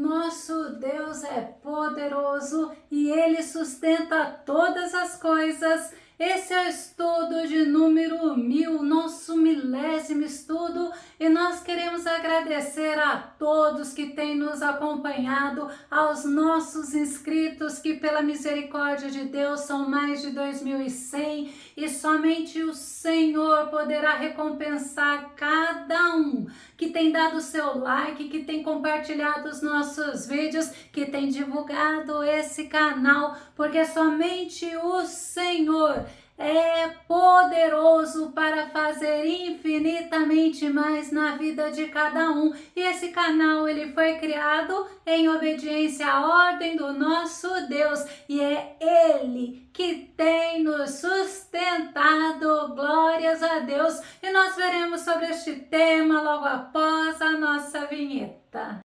nosso Deus é poderoso e Ele sustenta todas as coisas. Esse é o estudo de número 1000, nosso milésimo estudo, e nós queremos agradecer a todos que têm nos acompanhado, aos nossos inscritos, que pela misericórdia de Deus são mais de 2.100, e somente o Senhor poderá recompensar cada um que tem dado seu like, que tem compartilhado os nossos vídeos, que tem divulgado esse canal, porque somente o Senhor é poderoso para fazer infinitamente mais na vida de cada um. E esse canal ele foi criado em obediência à ordem do nosso Deus, e é Ele que tem nos sustentado. Glórias a Deus! E nós veremos sobre este tema logo após a nossa vinheta.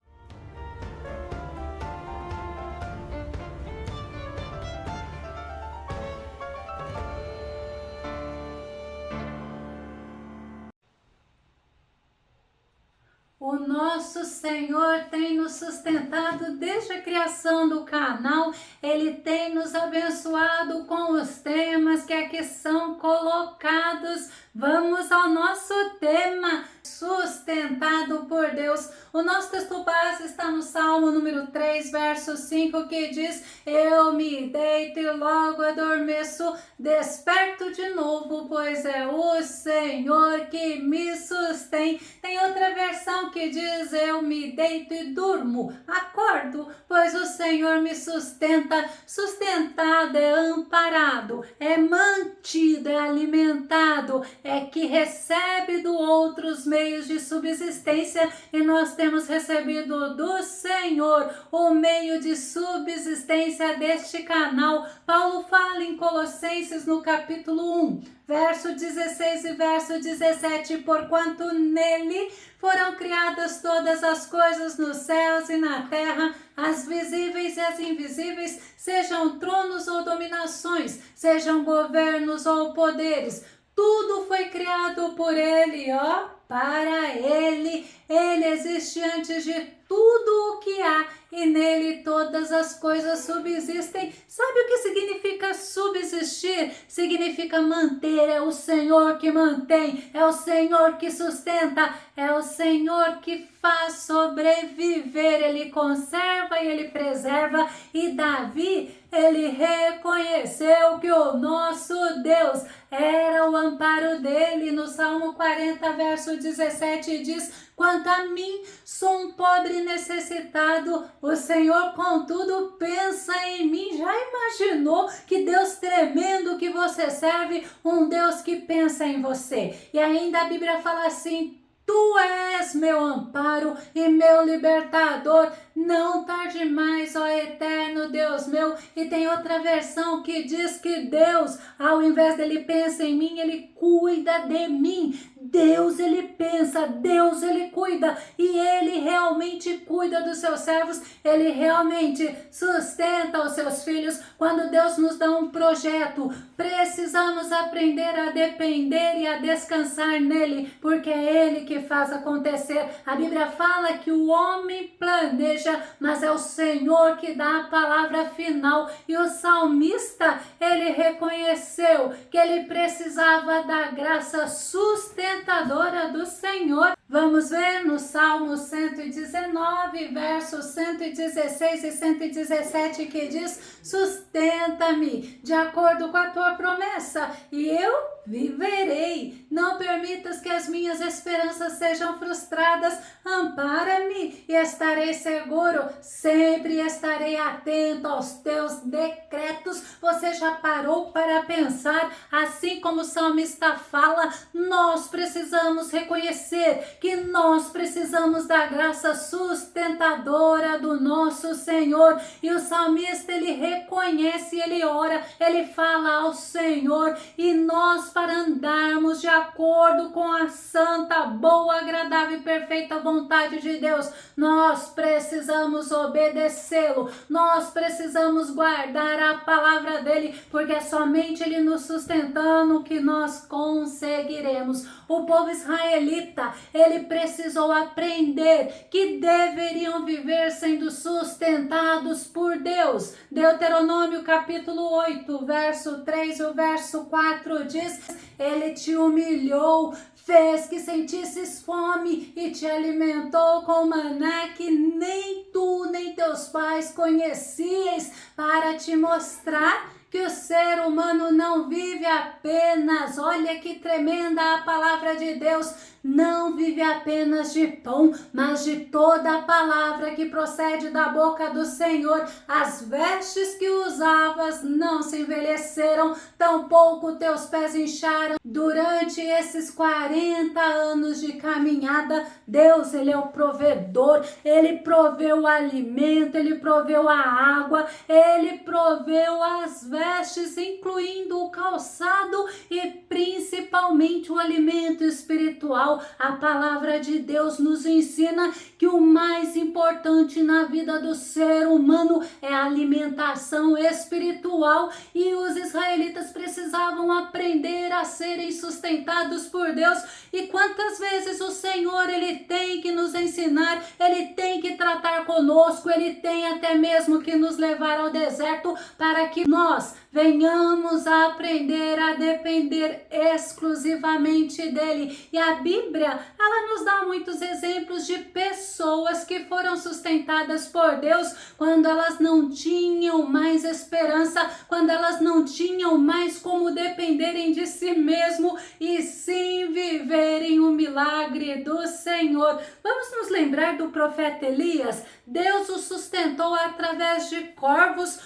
O nosso Senhor tem nos sustentado desde a criação do canal. Ele tem nos abençoado com os temas que aqui são colocados. Vamos ao nosso tema, sustentado por Deus. O nosso texto base está no Salmo número 3, verso 5, que diz: eu me deito e logo adormeço, desperto de novo, pois é o Senhor que me sustém. Tem outra versão que diz: eu me deito e durmo, acordo, pois o Senhor me sustenta. Sustentado é amparado, é mantido, é alimentado, é que recebe do outros meios de subsistência, e nós temos recebido do Senhor o meio de subsistência deste canal. Paulo fala em Colossenses no capítulo 1, verso 16 e verso 17, porquanto nele foram criadas todas as coisas nos céus e na terra, as visíveis e as invisíveis, sejam tronos ou dominações, sejam governos ou poderes, tudo foi criado por ele, para ele. Ele existe antes de tudo o que há, e nele todas as coisas subsistem. Sabe o que significa subsistir? Significa manter. É o Senhor que mantém, é o Senhor que sustenta, é o Senhor que faz sobreviver. Ele conserva e ele preserva. E Davi, ele reconheceu que o nosso Deus era o amparo dele. No Salmo 40, verso 17 diz: quanto a mim, sou um pobre necessitado, o Senhor, contudo, pensa em mim. Já imaginou que Deus tremendo que você serve? Um Deus que pensa em você. E ainda a Bíblia fala assim: tu és meu amparo e meu libertador, não tarde mais, ó eterno Deus meu. E tem outra versão que diz que Deus, ao invés dele pensar em mim, ele cuida de mim. Deus, ele pensa, Deus, ele cuida, e ele realmente cuida dos seus servos, ele realmente sustenta os seus filhos. Quando Deus nos dá um projeto, precisamos aprender a depender e a descansar nele, porque é ele que faz acontecer. A Bíblia fala que o homem planeja, mas é o Senhor que dá a palavra final. E o salmista, ele reconheceu que ele precisava da graça sustentadora do Senhor. Vamos ver no Salmo 119, versos 116 e 117, que diz: sustenta-me de acordo com a tua promessa, e eu viverei. Não permitas que as minhas esperanças sejam frustradas. Ampara-me e estarei seguro. Sempre estarei atento aos teus decretos. Você já parou para pensar? Assim como o salmista fala, nós precisamos reconhecer que nós precisamos da graça sustentadora do nosso Senhor. E o salmista, ele reconhece, ele ora, ele fala ao Senhor, e nós, para andarmos de acordo com a santa, boa, agradável e perfeita vontade de Deus, nós precisamos obedecê-lo, nós precisamos guardar a palavra dele, porque é somente ele nos sustentando que nós conseguiremos. O povo israelita, ele precisou aprender que deveriam viver sendo sustentados por Deus. Deuteronômio capítulo 8, verso 3 e o verso 4 diz: ele te humilhou, fez que sentisses fome e te alimentou com maná que nem tu nem teus pais conhecieis, para te mostrar que o ser humano não vive apenas, olha que tremenda a palavra de Deus, não vive apenas de pão, mas de toda a palavra que procede da boca do Senhor. As vestes que usavas não se envelheceram, tampouco teus pés incharam. Durante esses 40 anos de caminhada, Deus, ele é o provedor, ele proveu o alimento, ele proveu a água, ele proveu as vestes, incluindo o calçado e principalmente o alimento espiritual. A palavra de Deus nos ensina que o mais importante na vida do ser humano é a alimentação espiritual, e os israelitas precisavam aprender a serem sustentados por Deus. E quantas vezes o Senhor, ele tem que nos ensinar, ele tem que tratar conosco, ele tem até mesmo que nos levar ao deserto para que nós venhamos a aprender a depender exclusivamente dele. E a Bíblia, ela nos dá muitos exemplos de pessoas que foram sustentadas por Deus quando elas não tinham mais esperança, quando elas não tinham mais como dependerem de si mesmo e sim viverem o milagre do Senhor. Vamos nos lembrar do profeta Elias. Deus o sustentou através de corvos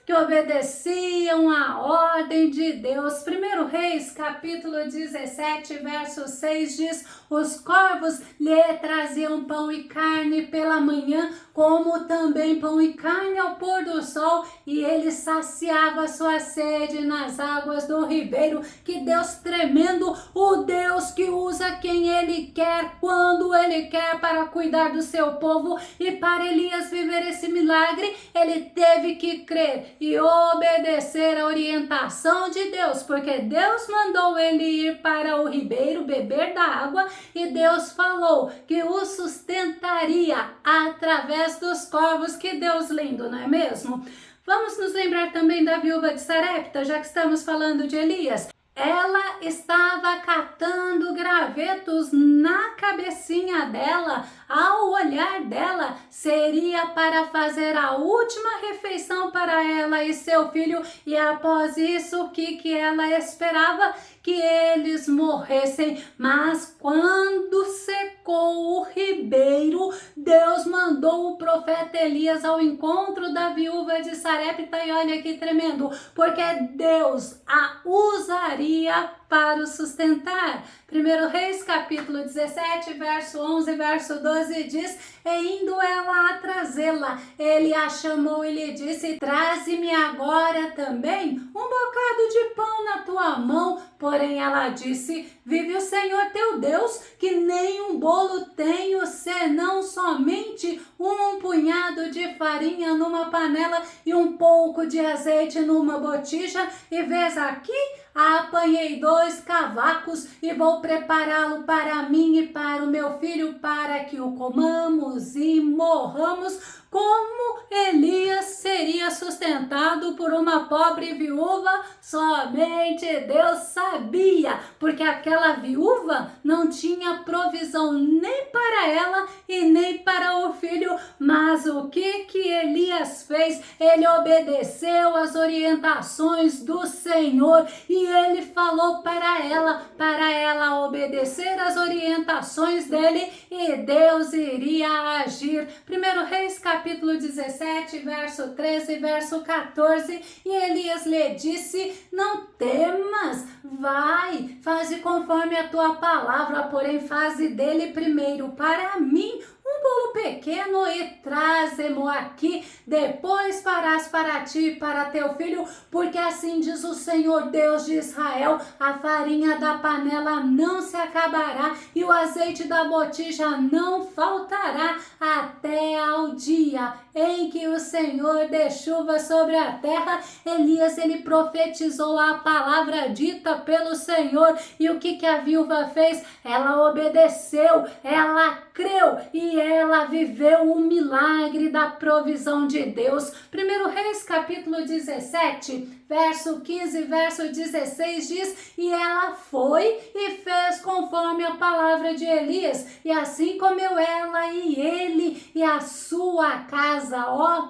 que obedeciam à ordem de Deus. 1 Reis, capítulo 17, verso 6 diz: os corvos lhe traziam pão e carne pela manhã, como também pão e carne ao pôr do sol, e ele saciava sua sede nas águas do ribeiro. Que Deus tremendo, o Deus que usa quem ele quer, quando ele quer, para cuidar do seu povo. E para Elias viver esse milagre, ele teve que crer e obedecer a orientação de Deus, porque Deus mandou ele ir para o ribeiro beber da água, e Deus falou que o sustentaria através dos corvos. Que Deus lindo, não é mesmo? Vamos nos lembrar também da viúva de Sarepta, já que estamos falando de Elias. Ela estava catando gravetos na cabecinha dela. Ao olhar dela, seria para fazer a última refeição para ela e seu filho. E após isso, o que ela esperava? Que eles morressem. Mas quando secou o ribeiro, Deus mandou o profeta Elias ao encontro da viúva de Sarepta. E olha que tremendo, porque Deus a usaria para o sustentar. 1 Reis, capítulo 17, verso 11, verso 12 diz: e indo ela a trazê-la, ele a chamou e lhe disse: traze-me agora também um bocado de pão na tua mão. Porém ela disse: vive o Senhor teu Deus, que nem um bolo tenho, senão somente um punhado de farinha numa panela e um pouco de azeite numa botija. E vês aqui, apanhei 2 cavacos e vou prepará-lo para mim e para o meu filho, para que o comamos e morramos. Como Elias seria sustentado por uma pobre viúva, somente Deus sabia, porque aquela viúva não tinha provisão nem para ela e nem para o filho. Mas o que Elias fez? Ele obedeceu às orientações do Senhor, e ele falou para ela obedecer às orientações dele, e Deus iria agir. 1 Reis, capítulo 17, verso 13 e verso 14. E Elias lhe disse: não temas, vai, faze conforme a tua palavra, porém faze dele primeiro para mim um bolo pequeno e traze-mo aqui, depois farás para ti e para teu filho, porque assim diz o Senhor Deus de Israel, a farinha da panela não se acabará e o azeite da botija não faltará até ao dia em que o Senhor dê chuva sobre a terra. Elias, ele profetizou a palavra dita pelo Senhor, e o que a viúva fez? Ela obedeceu, ela creu e ela viveu o milagre da provisão de Deus. 1 Reis capítulo 17, verso 15, verso 16 diz: e ela foi e fez conforme a palavra de Elias, e assim comeu ela e ele e a sua casa,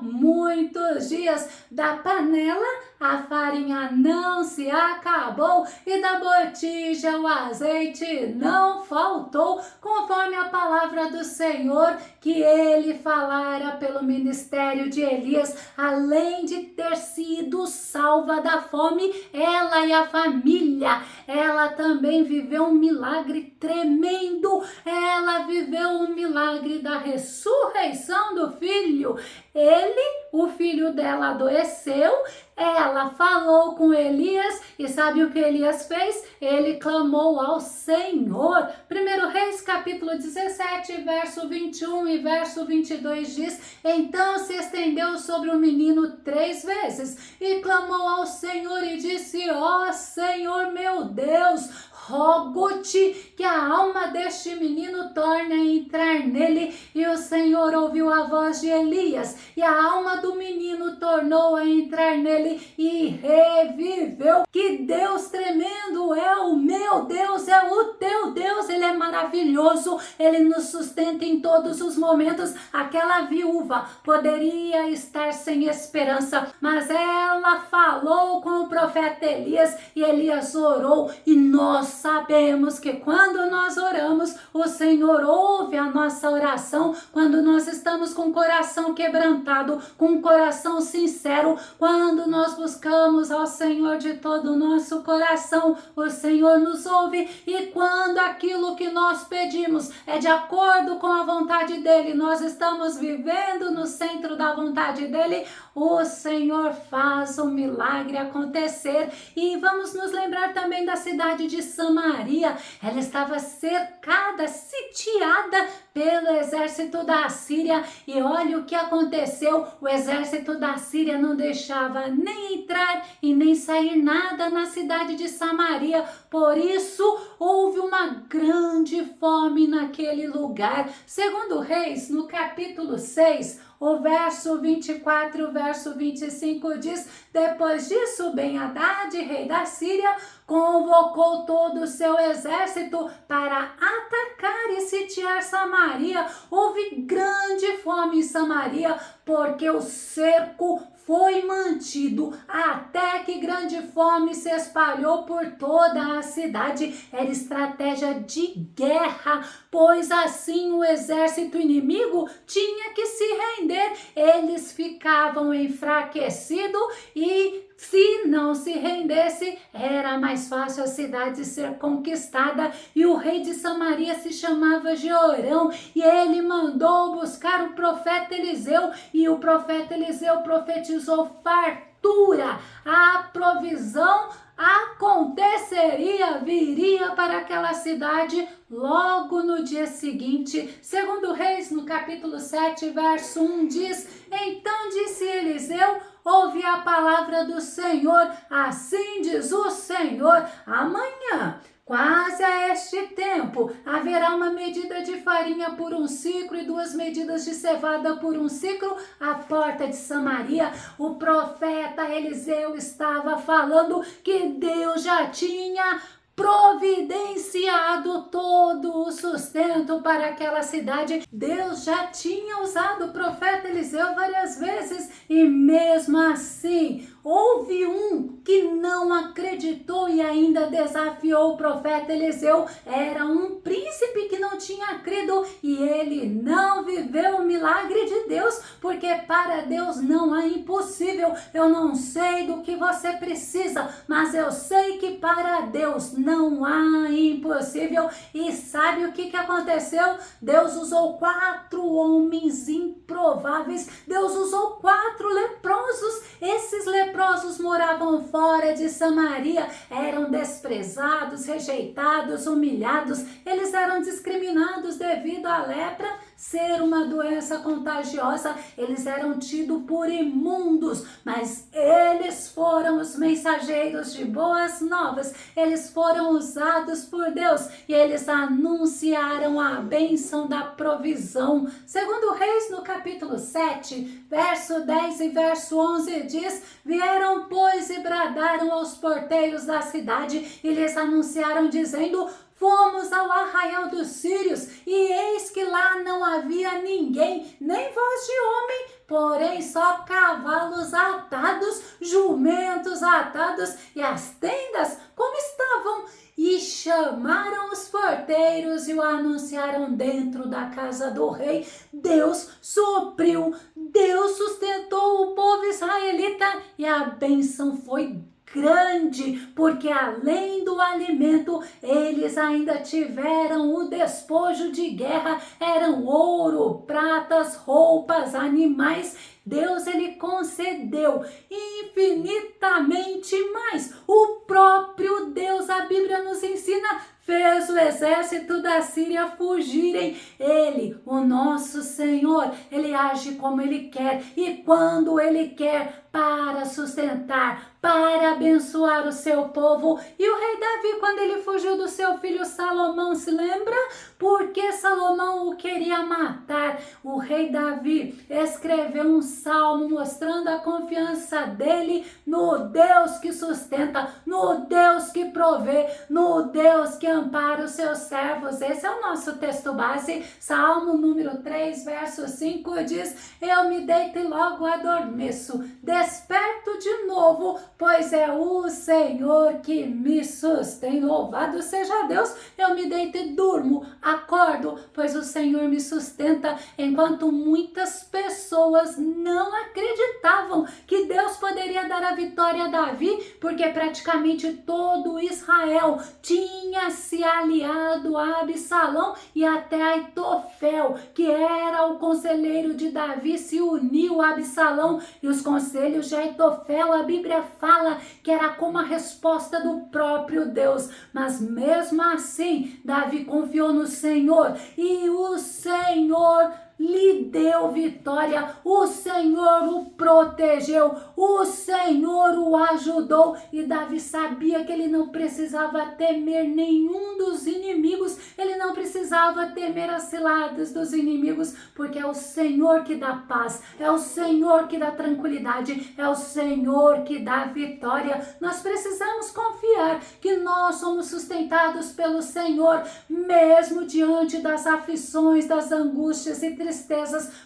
muitos dias. Da panela a farinha não se acabou e da botija o azeite não faltou, conforme a palavra do Senhor que ele falara pelo ministério de Elias. Além de ter sido salva da fome, ela e a família, ela também viveu um milagre tremendo. Ela viveu um milagre da ressurreição do filho. O filho dela adoeceu, ela falou com Elias e sabe o que Elias fez? Ele clamou ao Senhor. 1 Reis capítulo 17, verso 21 e verso 22 diz: então se estendeu sobre o menino 3 vezes e clamou ao Senhor e disse: ó Senhor meu Deus, rogo-te que a alma deste menino torne a entrar nele. E o Senhor ouviu a voz de Elias, e a alma do menino tornou a entrar nele e reviveu. Que Deus tremendo é o meu Deus, é o teu Deus. Ele é maravilhoso, ele nos sustenta em todos os momentos. Aquela viúva poderia estar sem esperança, mas ela falou com o profeta Elias e Elias orou, e nós sabemos que quando nós oramos, o Senhor ouve a nossa oração. Quando nós estamos com o coração quebrantado, com o coração sincero, quando nós buscamos ao Senhor de todo o nosso coração, o Senhor nos ouve. E quando aquilo que nós pedimos é de acordo com a vontade dele, nós estamos vivendo no centro da vontade dele, o Senhor faz o milagre acontecer. E vamos nos lembrar também da cidade de Samaria. Ela estava cercada, sitiada pelo exército da Síria, e olha o que aconteceu: o exército da Síria não deixava nem entrar e nem sair nada na cidade de Samaria. Por isso houve uma grande fome naquele lugar. Segundo Reis, no capítulo 6, o verso 24, o verso 25 diz: depois disso, Ben-Hadad, rei da Síria, convocou todo o seu exército para atacar e sitiar Samaria. Houve grande fome em Samaria, porque o cerco foi mantido até que grande fome se espalhou por toda a cidade. Era estratégia de guerra, pois assim o exército inimigo tinha que se render. Eles ficavam enfraquecidos e se não se rendesse, era mais fácil a cidade ser conquistada. E o rei de Samaria se chamava Jeorão, e ele mandou buscar o profeta Eliseu, e o profeta Eliseu profetizou fartura. A provisão aconteceria, viria para aquela cidade logo no dia seguinte. Segundo Reis, no capítulo 7, verso 1 diz: então disse Eliseu: ouve a palavra do Senhor, assim diz o Senhor, amanhã, quase a este tempo, haverá uma medida de farinha por 1 ciclo e 2 medidas de cevada por 1 ciclo à porta de Samaria. O profeta Eliseu estava falando que Deus já tinha providenciado todo o sustento para aquela cidade. Deus já tinha usado o profeta Eliseu várias vezes, e mesmo assim houve um que não acreditou e ainda desafiou o profeta Eliseu. Era um príncipe que não tinha crido e ele não viveu o milagre de Deus, porque para Deus não há impossível. Eu não sei do que você precisa, mas eu sei que para Deus não há impossível. E sabe o que aconteceu? Deus usou 4 homens improváveis. Deus usou 4 leprosos. Esses leprosos moravam fora de Samaria, eram desprezados, rejeitados, humilhados. Eles eram discriminados devido à lepra ser uma doença contagiosa. Eles eram tidos por imundos, mas eles foram os mensageiros de boas novas. Eles foram usados por Deus e eles anunciaram a bênção da provisão. Segundo Reis, no capítulo 7, verso 10 e verso 11 diz: vieram, pois, e bradaram aos porteiros da cidade e lhes anunciaram, dizendo: fomos ao arraial dos sírios, e eis que lá não havia ninguém, nem voz de homem, porém só cavalos atados, jumentos atados, e as tendas como estavam. E chamaram os porteiros e o anunciaram dentro da casa do rei. Deus supriu, Deus sustentou o povo israelita e a bênção foi grande, porque além do alimento, eles ainda tiveram o despojo de guerra, eram ouro, pratas, roupas, animais. Deus, ele concedeu infinitamente mais. O próprio Deus, a Bíblia nos ensina, fez o exército da Síria fugirem. Ele, o nosso Senhor, ele age como ele quer e quando ele quer, para sustentar, para abençoar o seu povo. E o rei Davi, quando ele fugiu do seu filho Salomão, se lembra? Porque Salomão o queria matar. O rei Davi escreveu um salmo mostrando a confiança dele no Deus que sustenta, no Deus que provê, no Deus que ampara os seus servos. Esse é o nosso texto base. Salmo número 3, verso 5 diz: eu me deito e logo adormeço, desperto de novo, pois é o Senhor que me sustém. Louvado seja Deus. Eu me deito e durmo, acordo, pois o Senhor me sustenta. Enquanto muitas pessoas não acreditavam que Deus poderia dar a vitória a Davi, porque praticamente todo Israel tinha se aliado a Absalão, e até Aitofel, que era o conselheiro de Davi, se uniu a Absalão. E os conselhos de Aitofel, a Bíblia fala que era como a resposta do próprio Deus. Mas mesmo assim, Davi confiou no Senhor e o Senhor lhe deu vitória, o Senhor o protegeu, o Senhor o ajudou, e Davi sabia que ele não precisava temer nenhum dos inimigos, ele não precisava temer as ciladas dos inimigos, porque é o Senhor que dá paz, é o Senhor que dá tranquilidade, é o Senhor que dá vitória. Nós precisamos confiar que nós somos sustentados pelo Senhor, mesmo diante das aflições, das angústias e tristezas,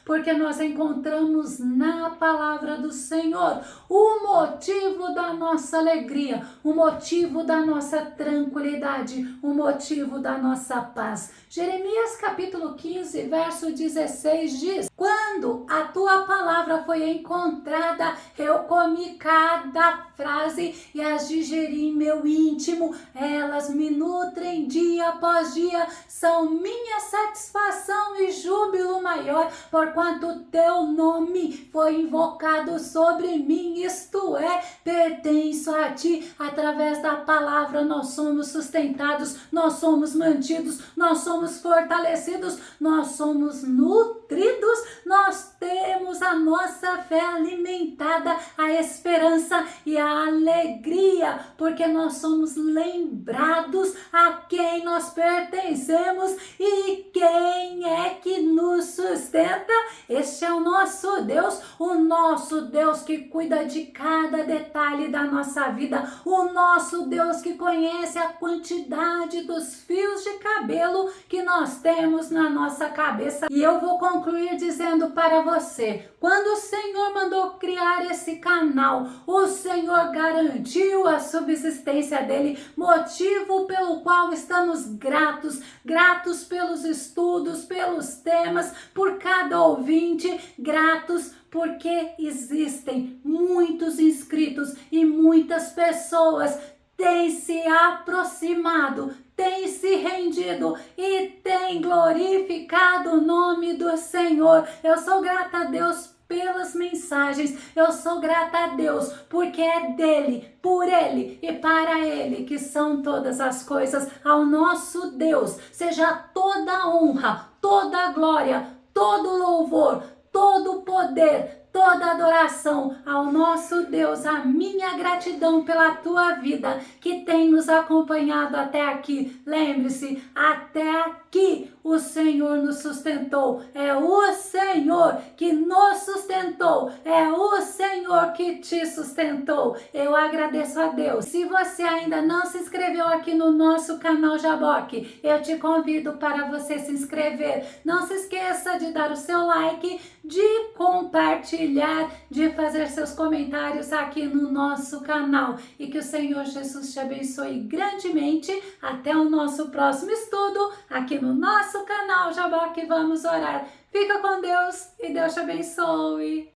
porque nós encontramos na palavra do Senhor o motivo da nossa alegria, o motivo da nossa tranquilidade, o motivo da nossa paz. Jeremias capítulo 15, verso 16 diz: quando a tua palavra foi encontrada, eu comi cada frase e as digeri em meu íntimo, elas me nutrem dia após dia, são minha satisfação e júbilo maior, porquanto teu nome foi invocado sobre mim, isto é, pertenço a ti. Através da palavra nós somos sustentados, nós somos mantidos, nós somos fortalecidos, nós somos nutridos, nós temos a nossa fé alimentada, a esperança e a alegria, porque nós somos lembrados a quem nós pertencemos e quem é que nos sustenta. Este é o nosso Deus que cuida de cada detalhe da nossa vida, o nosso Deus que conhece a quantidade dos fios de cabelo que nós temos na nossa cabeça. E eu vou concluir dizendo para você, quando Quando o Senhor mandou criar esse canal, o Senhor garantiu a subsistência dele, motivo pelo qual estamos gratos, gratos pelos estudos, pelos temas, por cada ouvinte, gratos porque existem muitos inscritos e muitas pessoas têm se aproximado, têm se rendido e têm glorificado o nome do Senhor. Eu sou grata a Deus pelas mensagens, eu sou grata a Deus porque é dele, por ele e para ele que são todas as coisas. Ao nosso Deus seja toda a honra, toda a glória, todo o louvor, todo o poder, toda adoração ao nosso Deus. A minha gratidão pela tua vida que tem nos acompanhado até aqui. Lembre-se, até aqui o Senhor nos sustentou. É o Senhor que nos sustentou. É o Senhor que te sustentou. Eu agradeço a Deus. Se você ainda não se inscreveu aqui no nosso canal Jaboque, eu te convido para você se inscrever. Não se esqueça de dar o seu like, de compartilhar, de fazer seus comentários aqui no nosso canal. E que o Senhor Jesus te abençoe grandemente. Até o nosso próximo estudo aqui no nosso canal Jaboque. Vamos orar. Fica com Deus e Deus te abençoe.